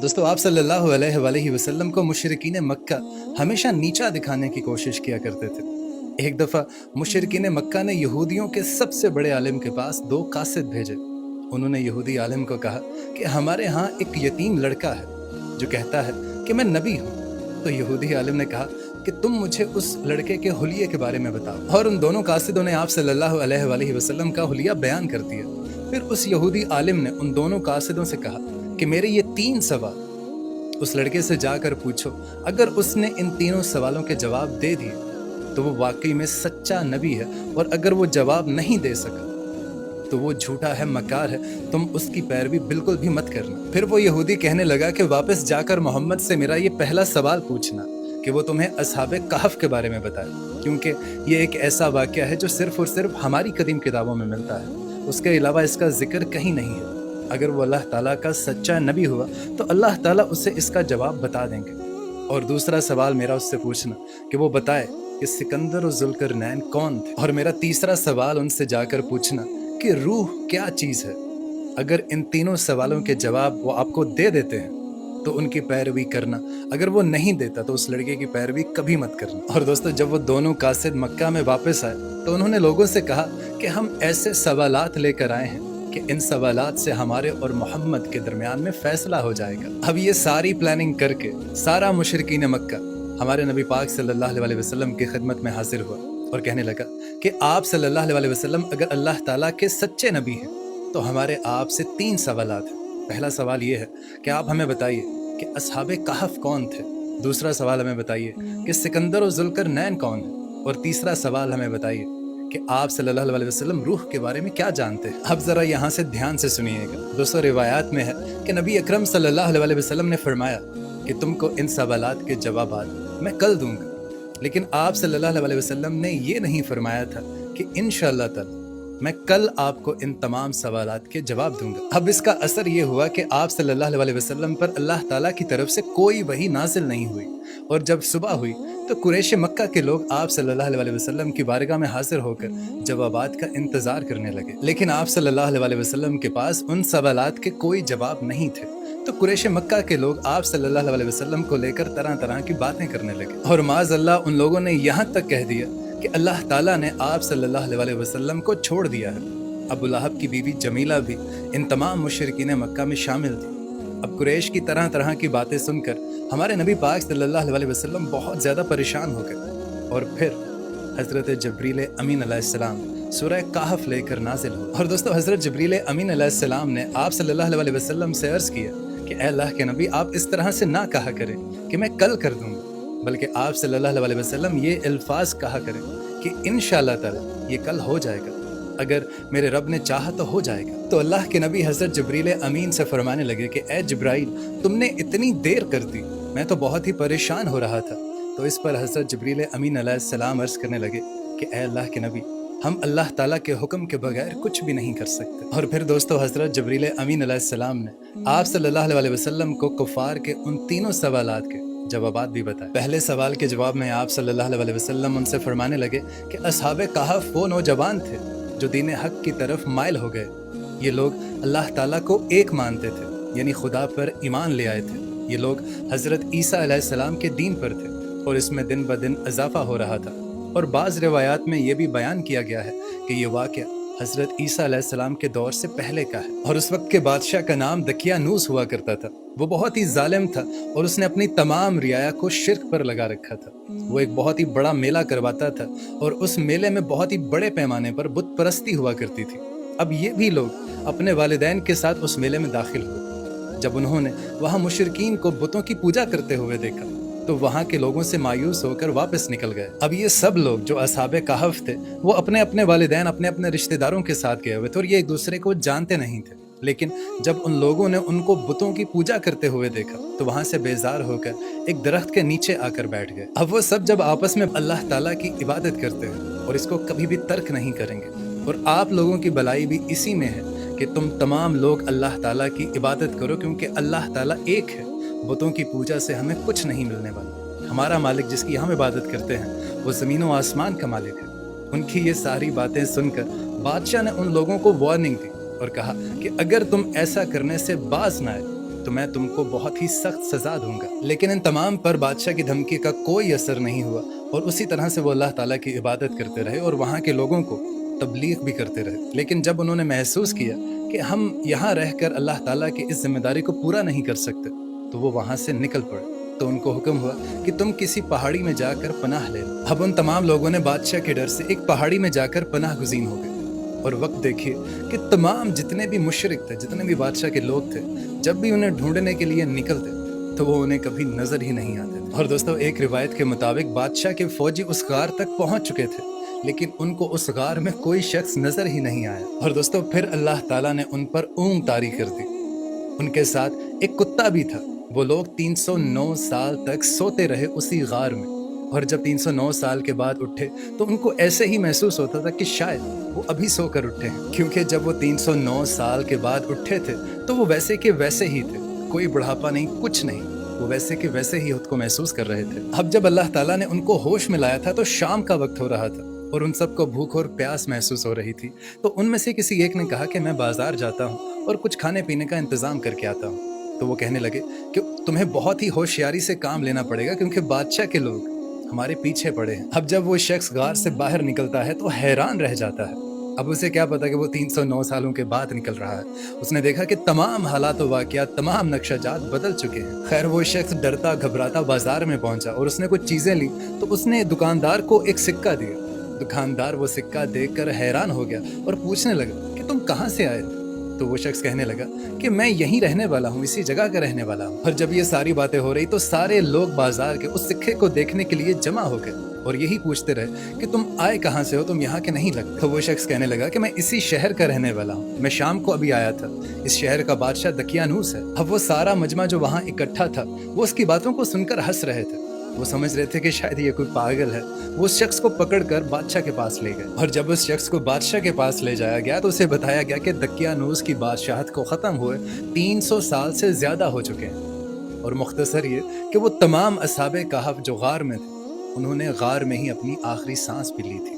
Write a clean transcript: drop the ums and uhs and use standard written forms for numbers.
दोस्तों आप सल्लल्लाहु अलैहि वसल्लम को मुशरिकीन मक्का हमेशा नीचा दिखाने की कोशिश किया करते थे। एक दफ़ा मुशरिकीन मक्का ने यहूदियों के सबसे बड़े आलिम के पास दो कासिद भेजे। उन्होंने यहूदी आलिम को कहा कि हमारे यहाँ एक यतीम लड़का है जो कहता है कि मैं नबी हूँ। तो यहूदी आलिम ने कहा कि तुम मुझे उस लड़के के हुलिये के बारे में बताओ। और उन दोनों कासिदों ने आप सल्लल्लाहु अलैहि वसल्लम का हुलिया बयान कर दिया। फिर उस यहूदी आलिम ने उन दोनों कासिदों से कहा कि मेरे ये 3 सवाल उस लड़के से जाकर पूछो, अगर उसने इन तीनों सवालों के जवाब दे दिए तो वो वाकई में सच्चा नबी है, और अगर वो जवाब नहीं दे सका तो वो झूठा है, मकार है, तुम उसकी पैरवी बिल्कुल भी मत करना। फिर वो यहूदी कहने लगा कि वापस जाकर मोहम्मद से मेरा ये पहला सवाल पूछना कि वो तुम्हें असहाबे कहफ के बारे में बताए, क्योंकि ये एक ऐसा वाक़या है जो सिर्फ और सिर्फ हमारी कदीम किताबों में मिलता है, उसके अलावा इसका जिक्र कहीं नहीं है। अगर वो अल्लाह ताला का सच्चा नबी हुआ तो अल्लाह ताला उसे इसका जवाब बता देंगे। और दूसरा सवाल मेरा उससे पूछना कि वो बताए कि सिकंदर और जुल्करनैन कौन थे। और मेरा तीसरा सवाल उनसे जाकर पूछना कि रूह क्या चीज़ है। अगर इन तीनों सवालों के जवाब वो आपको दे देते हैं तो उनकी पैरवी करना, अगर वो नहीं देता तो उस लड़के की पैरवी कभी मत करना। और दोस्तों जब वो दोनों कासिद मक्का में वापस आए तो उन्होंने लोगों से कहा कि हम ऐसे सवालात लेकर आए हैं कि इन सवालात से हमारे और मोहम्मद के दरमियान में फैसला हो जाएगा। अब ये सारी प्लानिंग करके सारा मुशरिकीन मक्का हमारे नबी पाक सल्लल्लाहु अलैहि वसल्लम की खिदमत में हाजिर हुआ और कहने लगा कि आप सल्लल्लाहु अलैहि वसल्लम अगर अल्लाह ताला के सच्चे नबी हैं तो हमारे आपसे 3 सवालात हैं। पहला सवाल ये है कि आप हमें बताइए कि असहाबे कहफ कौन थे। दूसरा सवाल हमें बताइए कि सिकंदर और जुल्करनैन कौन है। और तीसरा सवाल हमें बताइए कि आप सल्लल्लाहु अलैहि वसल्लम रूह के बारे में क्या जानते हैं। अब ज़रा यहाँ से ध्यान से सुनिएगा। दोस्तों रिवायात में है कि नबी अकरम सल्लल्लाहु अलैहि वसल्लम ने फरमाया कि तुमको इन सवालात के जवाबात मैं कल दूंगा, लेकिन आप सल्लल्लाहु अलैहि वसल्लम ने ये नहीं फरमाया था कि इंशाअल्लाह ताला मैं कल आपको इन तमाम सवालात के जवाब दूंगा। अब इसका असर ये हुआ कि आप सल्लल्लाहु अलैहि वसल्लम पर अल्लाह ताला की तरफ से कोई वही नाजिल नहीं हुई, और जब सुबह हुई तो कुरैश मक्का के लोग आप सल्लल्लाहु अलैहि वसल्लम की बारगाह में हाजिर होकर जवाबात का इंतजार करने लगे। लेकिन आप सल्लल्लाहु अलैहि वसल्लम के पास उन सवालात के कोई जवाब नहीं थे, तो कुरैश मक्का के लोग आप सल्लल्लाहु अलैहि वसल्लम को लेकर तरह तरह की बातें करने लगे। और माज़अल्लाह उन लोगों ने यहाँ तक कह दिया कि अल्लाह ताला ने आप सल्लल्लाहु अलैहि वसल्लम को छोड़ दिया है। अबू लहब की बीवी जमीला भी इन तमाम मुशरिकीन मक्का में शामिल थी। अब कुरैश की तरह तरह की बातें सुनकर हमारे नबी पाक सल्लल्लाहु अलैहि वसल्लम बहुत ज़्यादा परेशान हो गए। और फिर हज़रत जबरील अमीन अलैहिस्सलाम सूरह कहफ लेकर नाजिल हो। और दोस्तों हज़रत जबरील अमीन अलैहिस्सलाम ने आप सल्लल्लाहु अलैहि वसल्लम से अर्ज़ किया कि ऐ अल्लाह के नबी, आप इस तरह से ना कहा करें कि मैं कल कर दूंगा, बल्कि आप सल्लल्लाहु अलैहि वसल्लम ये अल्फाज कहा करें कि इंशाअल्लाह ताला ये कल हो जाएगा, अगर मेरे रब ने चाहा तो हो जाएगा। तो अल्लाह के नबी हज़रत जबरील अमीन से फरमाने लगे कि ए जिब्राइल, तुमने इतनी देर कर दी, मैं तो बहुत ही परेशान हो रहा था। तो इस पर हज़रत जबरील अमीन अलैहिस्सलाम अर्ज़ करने लगे कि ए अल्लाह के नबी, हम अल्लाह ताला के हुक्म के बगैर कुछ भी नहीं कर सकते। और फिर दोस्तों हज़रत जबरील अमीन अलैहिस्सलाम ने आप सल्लल्लाहु अलैहि वसल्लम को कुफ़ार के उन तीनों सवालात के जवाबात भी बताए। पहले सवाल के जवाब में आप सल्लल्लाहु अलैहि वसल्लम उनसे फरमाने लगे कि असहाबे कहफ वो नौजवान थे जो दीन हक की तरफ माइल हो गए। ये लोग अल्लाह ताला को एक मानते थे, यानी खुदा पर ईमान ले आए थे। ये लोग हज़रत ईसा अलैहिस्सलाम के दीन पर थे और इसमें दिन ब दिन इजाफा हो रहा था। और बाज़ रिवायात में ये भी बयान किया गया है कि ये वाक़या हज़रत ईसा अलैहिस्सलाम के दौर से पहले का है। और उस वक्त के बादशाह का नाम दकियानूस हुआ करता था। वो बहुत ही जालिम था और उसने अपनी तमाम रियाया को शिर्क पर लगा रखा था। वो एक बहुत ही बड़ा मेला करवाता था और उस मेले में बहुत ही बड़े पैमाने पर बुत परस्ती हुआ करती थी। अब ये भी लोग अपने वालिदैन के साथ उस मेले में दाखिल हुए। जब उन्होंने वहाँ मुशरिकीन को बुतों की पूजा करते हुए देखा तो वहाँ के लोगों से मायूस होकर वापस निकल गए। अब ये सब लोग जो असहाबे कहफ थे वो अपने अपने वालिदैन, अपने अपने रिश्तेदारों के साथ गए हुए थे और ये एक दूसरे को जानते नहीं थे। लेकिन जब उन लोगों ने उनको बुतों की पूजा करते हुए देखा तो वहाँ से बेजार होकर एक दरख्त के नीचे आकर बैठ गए। अब वो सब जब आपस में अल्लाह ताला की इबादत करते हैं और इसको कभी भी तर्क नहीं करेंगे। और आप लोगों की भलाई भी इसी में है कि तुम तमाम लोग अल्लाह ताला की इबादत करो, क्योंकि अल्लाह ताला एक है। बुतों की पूजा से हमें कुछ नहीं मिलने वाला। हमारा मालिक जिसकी हम इबादत करते हैं वो ज़मीन व आसमान का मालिक है। उनकी ये सारी बातें सुनकर बादशाह ने उन लोगों को वार्निंग दी और कहा कि अगर तुम ऐसा करने से बाज ना आए تو میں تم کو بہت ہی سخت سزا دوں گا۔ لیکن ان تمام پر بادشاہ کی دھمکی کا کوئی اثر نہیں ہوا، اور اسی طرح سے وہ اللہ تعالیٰ کی عبادت کرتے رہے اور وہاں کے لوگوں کو تبلیغ بھی کرتے رہے۔ لیکن جب انہوں نے محسوس کیا کہ ہم یہاں رہ کر اللہ تعالیٰ کی اس ذمہ داری کو پورا نہیں کر سکتے، تو وہ وہاں سے نکل پڑے۔ تو ان کو حکم ہوا کہ تم کسی پہاڑی میں جا کر پناہ لے لو۔ اب ان تمام لوگوں نے بادشاہ کے ڈر سے ایک پہاڑی میں جا کر پناہ گزین ہو گئے۔ اور وقت دیکھیے کہ تمام جتنے بھی مشرک تھے، جتنے بھی بادشاہ کے لوگ تھے، جب بھی انہیں ڈھونڈنے کے لیے نکلتے تو وہ انہیں کبھی نظر ہی نہیں آتے تھے۔ اور دوستو، ایک روایت کے مطابق بادشاہ کے فوجی اس غار تک پہنچ چکے تھے، لیکن ان کو اس غار میں کوئی شخص نظر ہی نہیں آیا۔ اور دوستو، پھر اللہ تعالیٰ نے ان پر اونگ طاری کر دی۔ ان کے ساتھ ایک کتا بھی تھا۔ وہ لوگ 309 سال تک سوتے رہے اسی غار میں، اور جب 309 سال کے بعد اٹھے تو ان کو ایسے ہی محسوس ہوتا تھا کہ شاید وہ ابھی سو کر اٹھے ہیں، کیونکہ جب وہ 309 سال کے بعد اٹھے تھے تو وہ ویسے کے ویسے ہی تھے، کوئی بڑھاپا نہیں، کچھ نہیں، وہ ویسے کے ویسے ہی خود کو محسوس کر رہے تھے۔ اب جب اللہ تعالیٰ نے ان کو ہوش میں لایا تھا تو شام کا وقت ہو رہا تھا، اور ان سب کو بھوک اور پیاس محسوس ہو رہی تھی۔ تو ان میں سے کسی ایک نے کہا کہ میں بازار جاتا ہوں اور کچھ کھانے پینے کا انتظام کر کے آتا ہوں۔ تو وہ کہنے لگے کہ تمہیں بہت ہی ہوشیاری سے کام لینا پڑے گا، کیونکہ بادشاہ کے لوگ ہمارے پیچھے پڑے ہیں۔ اب جب وہ شخص غار سے باہر نکلتا ہے تو حیران رہ جاتا ہے۔ اب اسے کیا پتا کہ وہ 309 سالوں کے بعد نکل رہا ہے۔ اس نے دیکھا کہ تمام حالات و واقعات، تمام نقشہ جات بدل چکے ہیں۔ خیر، وہ شخص ڈرتا گھبراتا بازار میں پہنچا اور اس نے کچھ چیزیں لی، تو اس نے دکاندار کو ایک سکہ دیا۔ دکاندار وہ سکہ دیکھ کر حیران ہو گیا اور پوچھنے لگا کہ تم کہاں سے آئے؟ تو وہ شخص کہنے لگا کہ میں یہیں رہنے والا ہوں، اسی جگہ کا رہنے والا ہوں۔ اور جب یہ ساری باتیں ہو رہی تو سارے لوگ بازار کے اس سکے کو دیکھنے کے لیے جمع ہو گئے اور یہی پوچھتے رہے کہ تم آئے کہاں سے ہو، تم یہاں کے نہیں لگتے۔ تو وہ شخص کہنے لگا کہ میں اسی شہر کا رہنے والا ہوں، میں شام کو ابھی آیا تھا۔ اس شہر کا بادشاہ دقیانوس ہے۔ اب وہ سارا مجمع جو وہاں اکٹھا تھا وہ اس کی باتوں کو سن کر ہنس رہے تھے۔ وہ سمجھ رہے تھے کہ شاید یہ کوئی پاگل ہے۔ وہ اس شخص کو پکڑ کر بادشاہ کے پاس لے گئے، اور جب اس شخص کو بادشاہ کے پاس لے جایا گیا تو اسے بتایا گیا کہ دقیانوس کی بادشاہت کو ختم ہوئے 300 سال سے زیادہ ہو چکے ہیں، اور مختصر یہ کہ وہ تمام اصحاب کہف جو غار میں تھے، انہوں نے غار میں ہی اپنی آخری سانس بھی لی تھی۔